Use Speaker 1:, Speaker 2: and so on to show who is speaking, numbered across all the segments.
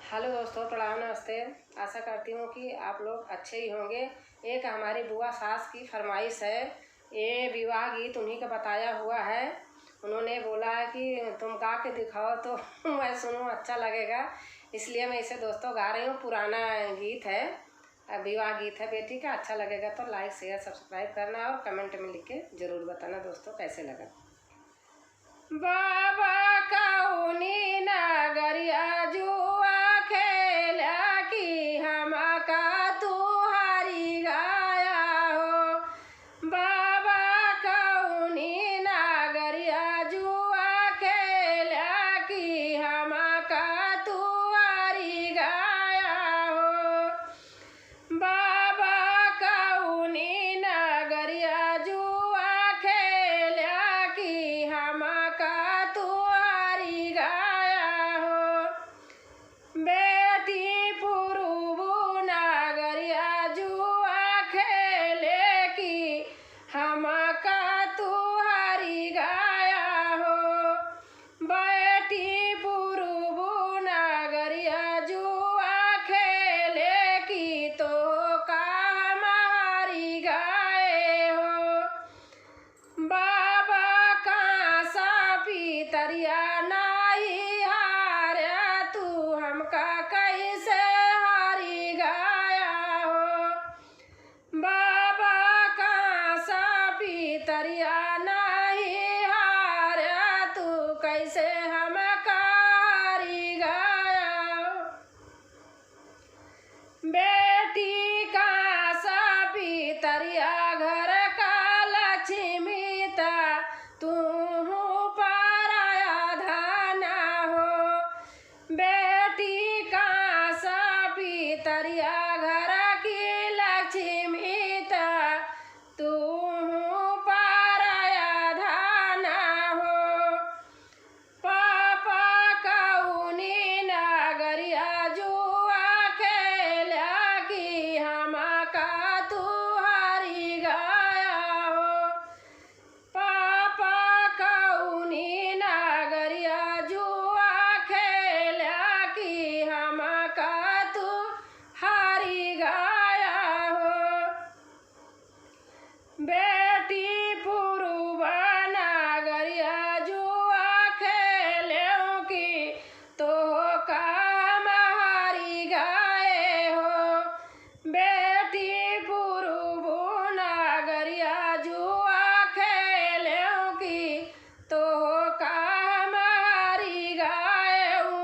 Speaker 1: Hello दोस्तों, प्रणाम, नमस्ते। आशा करती हूँ कि आप लोग अच्छे ही होंगे। एक हमारी बुआ सास की फरमाइश है। ये विवाह गीत उन्हीं का बताया हुआ है। उन्होंने बोला है कि तुम गा के दिखाओ तो मैं सुनूँ, अच्छा लगेगा, इसलिए मैं इसे दोस्तों गा रही हूँ। पुराना गीत है, विवाह गीत है बेटी का। अच्छा लगेगा तो लाइक शेयर सब्सक्राइब करना और कमेंट में लिख के ज़रूर बताना दोस्तों कैसे लगा। बाबा कौनी नगरिया जुआ खेला की हमका तुहारी गाया हो। बाबा कौनी नगरिया जुआ खेला की हमका तुहारी गाया हो। बाबा कौनी नगरिया जुआ खेला की हमका तुहारी गाया हो। बेटी पुरुबू नगरिया जुआ खेले की हमका तुहारी गाया हो। बेटी पुरुबू नगरिया जुआ खेले की तो का हमारी गाए हो। बाबा कांसा पीतरिया नाही हारा तू हमका कैसे हारी गाया हो। बाबा कांसा पीतरिया नाही हारा तू कैसे हमका हारी गाया हो। बेटी कांसा पीतरिया घर का लक्ष्मी ता तू पराया धाना हो। बेटी कांसा पीतरिया घर की लक्ष्मी ता तू पराया धाना हो। पापा कौनी नगरिया जुआ खेला की हमका तुहारी गाया हो। पापा कौनी नगरिया जुआ खेला की हमका तुहारी गाया हो। बेटी पुरुबा नगरिया जुआ खेलों की तो का हमारी गाए हो। बेटी पुरुबू नगरिया जुआ खेलों की तो का हमारी गाए हो।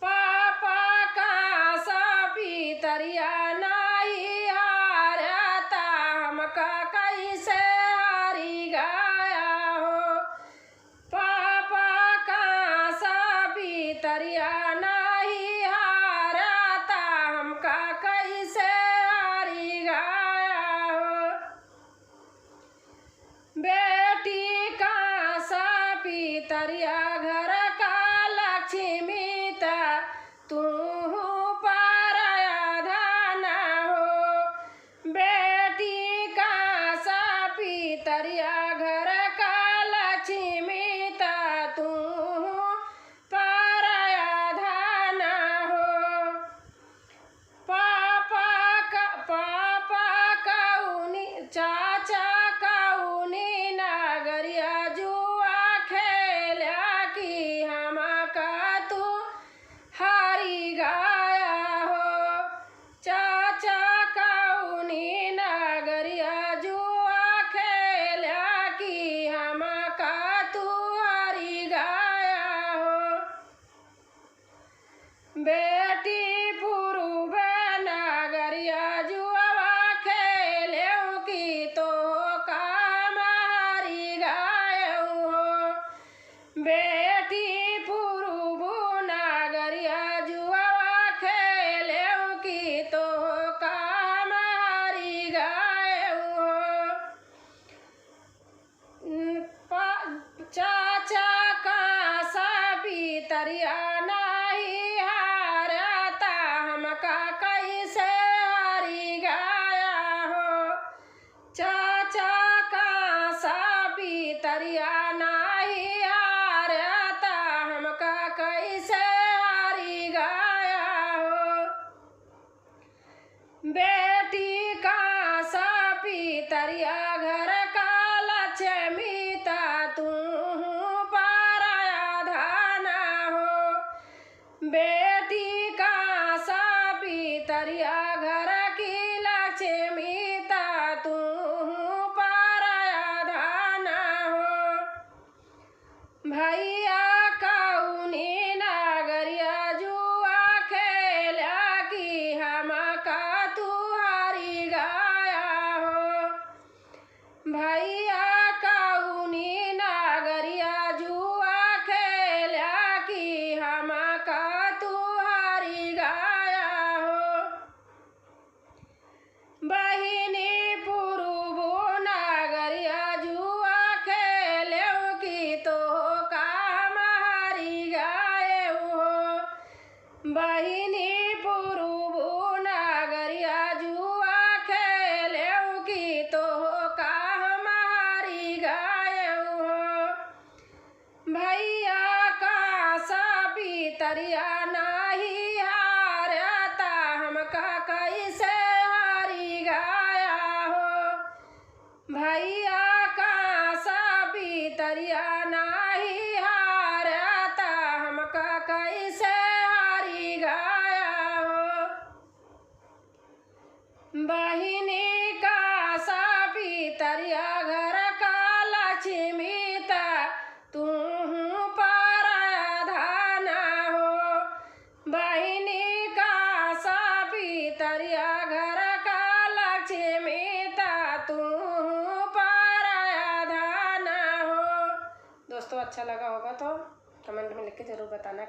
Speaker 1: पापा कांसा पीतरिया नाही हारा ता हमका कैसे हारी गाया हो। पापा कांसा पीतरिया नाही हारा ता हमका कैसे हारी गाया हो। बेटी कांसा पीतरिया घर का लक्ष्मी ता तू पराया धाना हो। बेटी कांसा पीतरिया घर का लक्ष्मी ता तू पराया धाना हो। पापा कौनी चाचा कौनी नगरिया जुआ खेला की हमका तू हारी गाया हो। चाचा कौनी नगरिया जुआ खेला की हमका तू हारी गाया हो। बेटी पुरुब नगरिया जुआ खेलों की तो का हमारी गाए हो। बेटी पुरुबू नगरिया जुआ खेलों की तो का हमारी गाए हो। चाचा कांसा पीतरिया नाही हारा नागरिया घर की लक्ष्मी ता तू पराया धाना हो। भैया कौनी नागरिया जुआ खेला की हमका तू हारी गया हो। भैया कौनी नागरिया जुआ खेला की हमका तू हारी गया हो। बहिनी पुरुबो नागरिया जुआ खेले की तो काम हारी गए हो। बहिनी पुरुबो नागरिया जुआ खेले की तो काम हारी गए हो। भैया का सापी तरिया नाही हारता हमका कैसे हारी गया हो। भैया का सापी तरिया नाही हारता हमका कैसे हारी गया हो। बहिनी का सापी तरिया घर का लक्ष्मी ता तू पराया धाना हो। बहिनी का सापी तरिया घर का लक्ष्मी ता तू पराया धाना हो। दोस्तों अच्छा लगा होगा तो कमेंट में लिख के ज़रूर बताना।